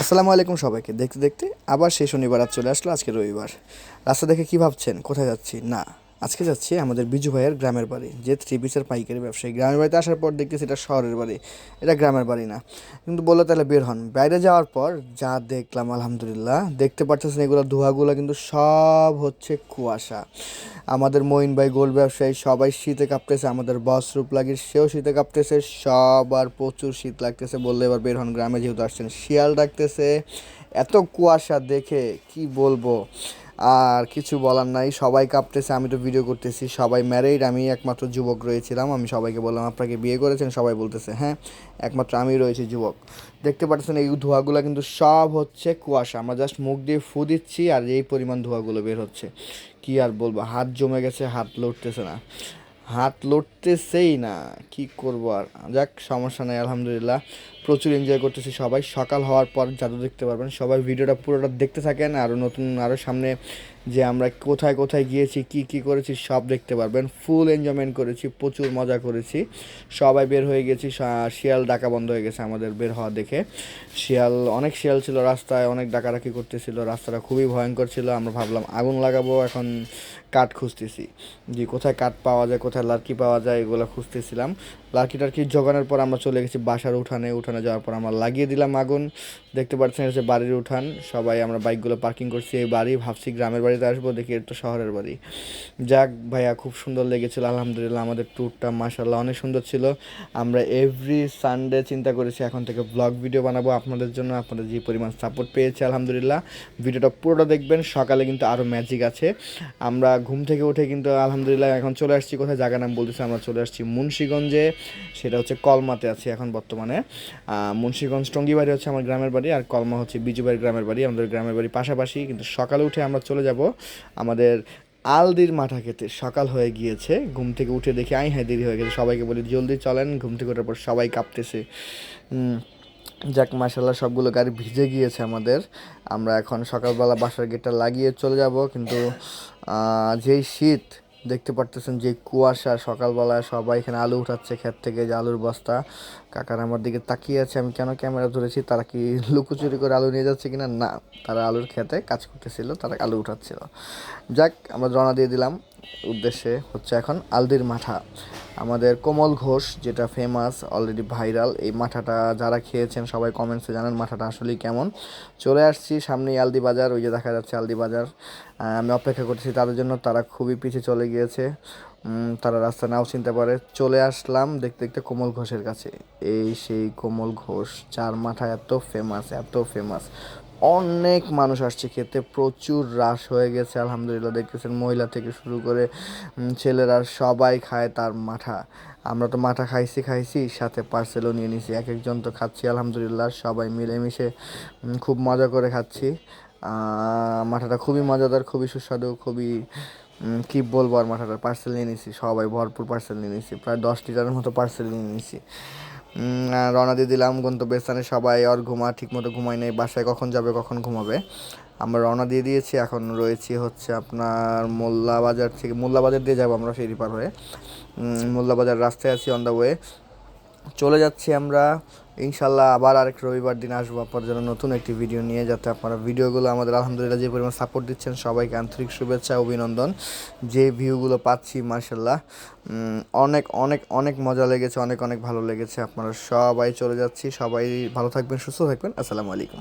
আসসালামু আলাইকুম সবাইকে। দেখতে দেখতে আবার সেই শনিবার রাত চলে আসলো, আজকে রবিবার। রাস্তা দেখে কি ভাবছেন কোথায় যাচ্ছি? না, আজকে যাচ্ছি আমাদের বিজু ভাইয়ের গ্রামের বাড়ি, যে থ্রি পিসের পাইকারি ব্যবসায়ী। গ্রামের বাড়িতে আসার পর দেখতেছি এটা শহরের বাড়ি, এটা গ্রামের বাড়ি না। কিন্তু বললো তাহলে বের হন। বাইরে যাওয়ার পর যা দেখলাম, আলহামদুলিল্লাহ, দেখতে পাচ্ছেন এগুলো ধোঁয়াগুলো কিন্তু সব হচ্ছে কুয়াশা। আমাদের মঈন ভাই গোল্ড ব্যবসায়ী সবাই শীতে কাঁপতেছে, আমাদের বস রূপলাগির সেও শীতে কাঁপতেছে, সবার প্রচুর শীত লাগতেছে। বললে এবার বের হন, গ্রামে যেহেতু আসছেন। শিয়াল ডাকতেছে, এত কুয়াশা দেখে কি বলবো। আর কিছু বলার নাই, সবাই কাঁপতেছে। আমি তো ভিডিও করতেছি, সবাই ম্যারিড, আমি একমাত্র যুবক রয়েছিলাম। আমি সবাইকে বললাম আপনাকে বিয়ে করেছেন? সবাই বলতেছে হ্যাঁ, একমাত্র আমি রয়েছি যুবক। দেখতে পাচ্ছেন এই ধোঁয়াগুলো কিন্তু সব হচ্ছে কুয়াশা। আমরা জাস্ট মুখ দিয়ে ফু দিচ্ছি আর এই পরিমাণ ধোঁয়াগুলো বের হচ্ছে। কি আর বলবো, হাত জমে গেছে, হাত লড়তেছে না, হাত লড়তেছেই না। কি করবো আর, যাক সমস্যা নেই, আলহামদুলিল্লাহ। প্রচুর এনজয় করতেছি সবাই। সকাল হওয়ার পর জাদু দেখতে পারবেন সবাই, ভিডিওটা পুরোটা দেখতে থাকেন। আরও নতুন, আরও সামনে যে আমরা কোথায় কোথায় গিয়েছি, কি কি করেছি সব দেখতে পারবেন। ফুল এনজয়মেন্ট করেছি, প্রচুর মজা করেছি। সবাই বের হয়ে গেছি, শিয়াল ডাকা বন্ধ হয়ে গেছে আমাদের বের হওয়া দেখে। শিয়াল, অনেক শিয়াল ছিল রাস্তায়, অনেক ডাকাডাকি করতেছিল, রাস্তাটা খুবই ভয়ঙ্কর ছিল। আমরা ভাবলাম আগুন লাগাবো, এখন কাঠ খুঁজতেছি যে কোথায় কাঠ পাওয়া যায়, কোথায় লার্কি পাওয়া যায়, এগুলো খুঁজতেছিলাম। লার্কি টার্কি জোগানোর পর আমরা চলে গেছি বাসার উঠানে। উঠানে যাওয়ার পর আমরা লাগিয়ে দিলাম আগুন। দেখতে পাচ্ছেন হচ্ছে বাড়ির উঠান, সবাই আমরা বাইকগুলো পার্কিং করছি এই বাড়ি। ভাবছি গ্রামের বাড়িতে আসবো, দেখি এটা তো শহরের বাড়ি। যাক ভাইয়া, খুব সুন্দর লেগেছিলো আলহামদুলিল্লাহ। আমাদের ট্যুরটা মাশাআল্লাহ অনেক সুন্দর ছিল। আমরা এভরি সানডে চিন্তা করেছি এখন থেকে ব্লগ ভিডিও বানাবো আপনাদের জন্য। আপনাদের যে পরিমাণ সাপোর্ট পেয়েছে আলহামদুলিল্লাহ। ভিডিওটা পুরোটা দেখবেন। সকালে কিন্তু আরও ম্যাজিক আছে। আমরা ঘুম থেকে উঠে কিন্তু আলহামদুলিল্লাহ এখন চলে আসছি কোথায়, জায়গা নাম বলতেছে, আমরা চলে আসছি মুন্সিগঞ্জে। সেটা হচ্ছে কলমাতে আছি এখন বর্তমানে। মুন্সিগঞ্জ টঙ্গিবাড়ি হচ্ছে আমার গ্রামের বাড়ি, আর কলমা হচ্ছে বিজুবাড়ির গ্রামের বাড়ি। আমাদের গ্রামের বাড়ি পাশাপাশি। কিন্তু সকালে উঠে আমরা চলে যাব আমাদের আলদির মাঠা খেতে। সকাল হয়ে গিয়েছে, ঘুম থেকে উঠে দেখি আই হ্যাঁ দেরি হয়ে গেছে। সবাইকে বলি জলদি চলেন, ঘুম থেকে ওঠার পর সবাই কাঁপতেছে। যাক মাশাল্লাহ, সবগুলো গাড়ি ভিজে গিয়েছে আমাদের। আমরা এখন সকালবেলা বাসার গেটটা লাগিয়ে চলে যাব। কিন্তু যেই শীত, দেখতে পারতেছেন যে কুয়াশা, সকালবেলায় সবাই এখানে আলু উঠাচ্ছে ক্ষেত থেকে, যে আলুর বস্তা। কাকারা আমার দিকে তাকিয়ে আছে, আমি কেন ক্যামেরা ধরেছি, তারা কি লুকোচুরি করে আলু নিয়ে যাচ্ছে কিনা? না, তারা আলুর ক্ষেতে কাজ করতেছিল, তারা আলু উঠাচ্ছিল। যাক, আমরা রওনা দিয়ে দিলাম। উদ্দেশ্যে হচ্ছে এখন আলদির মাঠা। আমাদের কোমল ঘোষ, যেটা ফেমাস, অলরেডি ভাইরাল। এই মাঠাটা যারা খেয়েছেন সবাই কমেন্টসে জানান মাঠাটা আসলেই কেমন। চলে আসছি সামনেই আলদি বাজার, ওই যে দেখা যাচ্ছে আলদি বাজার। আমি অপেক্ষা করছি তাদের জন্য, তারা খুবই পিছিয়ে চলে গিয়েছে। তারা রাস্তা নাও চিনতে পারে। চলে আসলাম দেখতে দেখতে কোমল ঘোষের কাছে। এই সেই কোমল ঘোষ, যার মাঠা এত ফেমাস, এত ফেমাস। অনেক মানুষ আসছে খেতে, প্রচুর রাশ হয়ে গেছে আলহামদুলিল্লাহ। দেখতেছেন মহিলা থেকে শুরু করে ছেলেরা সবাই খায় তার মাঠা। আমরা তো মাঠা খাইছি খাইছি, সাথে পার্সেলও নিয়ে নিছি। এক একজন তো খাচ্ছি আলহামদুলিল্লাহ, সবাই মিলেমিশে খুব মজা করে খাচ্ছি। মাঠাটা খুবই মজাদার, খুবই সুস্বাদু, খুবই কি বলবো। আর মাঠাটার পার্সেল নিয়ে নিছি, সবাই ভরপুর পার্সেল নিয়ে নিছি, প্রায় 10 লিটারের মতো পার্সেল নিয়ে নিছি। রওনা দিয়ে দিলাম গন্তব্যস্থানে। সবাই আর ঠিক মতো ঘুমায় নেই, বাসায় কখন যাবে কখন ঘুমাবে। আমরা রওনা দিয়ে দিয়েছি, এখন রয়েছি হচ্ছে আপনার মোল্লা বাজার থেকে। মোল্লা বাজার দিয়ে যাবো আমরা ফেরি পার হয়ে। মোল্লা বাজার রাস্তায় আছি, অন দ্য ওয়ে চলে যাচ্ছি আমরা। ইনশাল্লাহ আবার আরেক রবিবার দিন আসবো আপনার জন্য নতুন একটি ভিডিও নিয়ে, যাতে আপনারা ভিডিওগুলো আমাদের আলহামদুলিল্লাহ যে পরিমাণ সাপোর্ট দিচ্ছেন, সবাইকে আন্তরিক শুভেচ্ছা, অভিনন্দন। যে ভিউগুলো পাচ্ছি মার্শাল্লাহ, অনেক অনেক অনেক মজা লেগেছে, অনেক অনেক ভালো লেগেছে। আপনারা সবাই চলে যাচ্ছি, সবাই ভালো থাকবেন, সুস্থ থাকবেন। আসসালামু আলাইকুম।